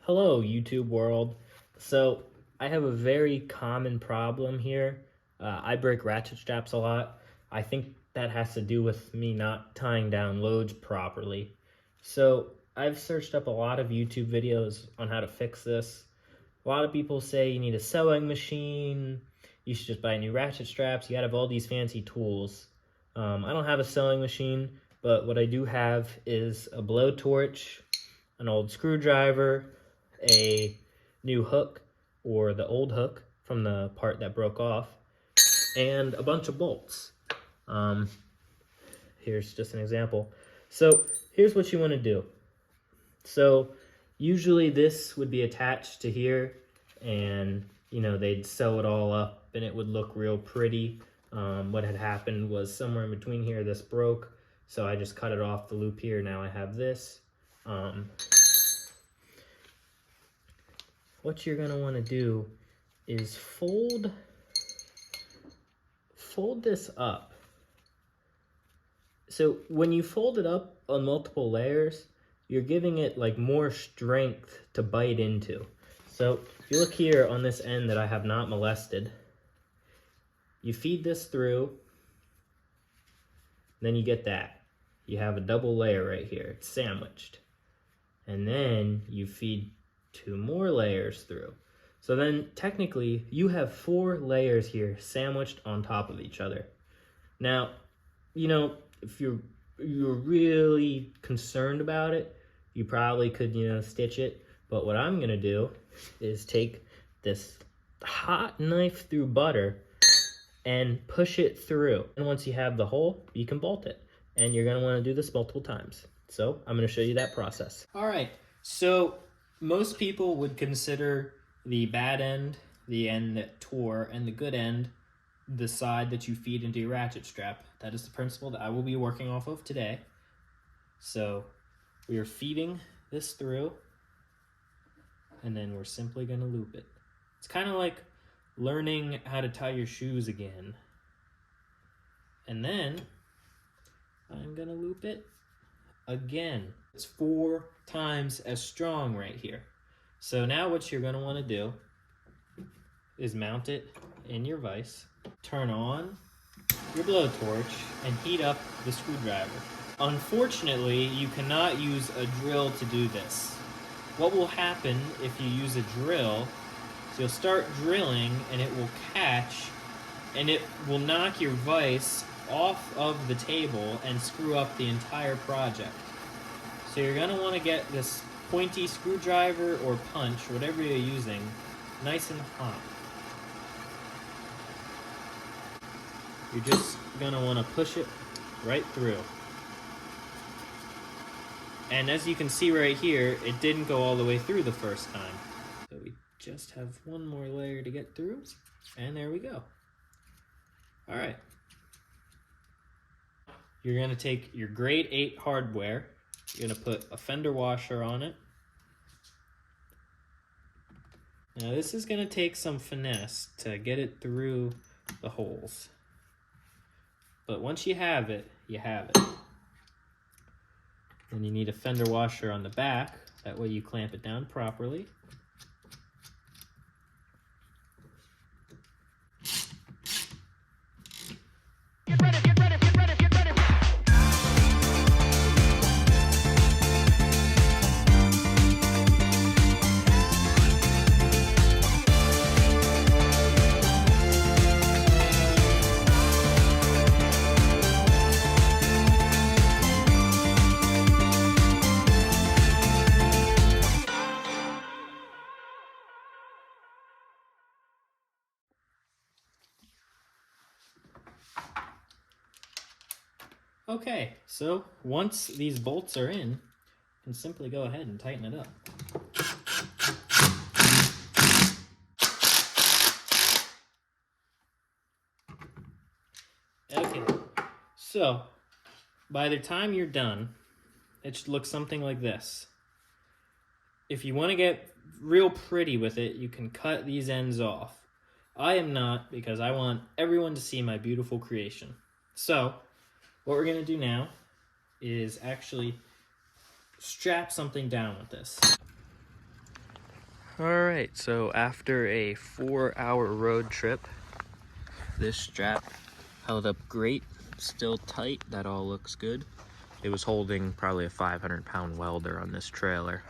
Hello, YouTube world. So, I have a very common problem here. I break ratchet straps a lot. I think that has to do with me not tying down loads properly. So, I've searched up a lot of YouTube videos on how to fix this. A lot of people say you need a sewing machine, you should just buy new ratchet straps, you gotta have all these fancy tools. I don't have a sewing machine, but what I do have is a blowtorch, an old screwdriver, a new hook, or the old hook from the part that broke off, and a bunch of bolts. Here's just an example. So here's what you want to do. So usually this would be attached to here, and they'd sew it all up and it would look real pretty. What had happened was somewhere in between here this broke, so I just cut it off the loop here. Now I have this. What you're gonna want to do is fold this up. So when you fold it up on multiple layers, you're giving it like more strength to bite into. So if you look here on this end that I have not molested, you feed this through, then you get that. You have a double layer right here, it's sandwiched. And then you feed 2 more layers through. So then technically you have 4 layers here sandwiched on top of each other. Now, if you're really concerned about it, you probably could, stitch it. But what I'm gonna do is take this hot knife through butter and push it through. And once you have the hole, you can bolt it. And you're gonna wanna do this multiple times. So I'm gonna show you that process. All right, so most people would consider the bad end, the end that tore, and the good end, the side that you feed into your ratchet strap. That is the principle that I will be working off of today. So we are feeding this through, and then we're simply gonna loop it. It's kind of like learning how to tie your shoes again. And then I'm gonna loop it again. It's 4 times as strong right here. So now what you're gonna wanna do is mount it in your vise, turn on your blowtorch, and heat up the screwdriver. Unfortunately, you cannot use a drill to do this. What will happen if you use a drill is you'll start drilling and it will catch and it will knock your vise off of the table and screw up the entire project. So you're gonna wanna get this pointy screwdriver or punch, whatever you're using, nice and hot. You're just gonna wanna push it right through. And as you can see right here, it didn't go all the way through the first time. So we just have 1 more layer to get through, and there we go. All right. You're gonna take your grade 8 hardware, you're gonna put a fender washer on it. Now this is gonna take some finesse to get it through the holes. But once you have it, you have it. Then you need a fender washer on the back, that way you clamp it down properly. Get ready, get ready, get ready, get ready. Okay, so once these bolts are in, you can simply go ahead and tighten it up. Okay, so by the time you're done, it should look something like this. If you want to get real pretty with it, you can cut these ends off. I am not, because I want everyone to see my beautiful creation. So what we're gonna do now is actually strap something down with this. Alright, so after a 4-hour road trip, this strap held up great, still tight, that all looks good. It was holding probably a 500-pound welder on this trailer.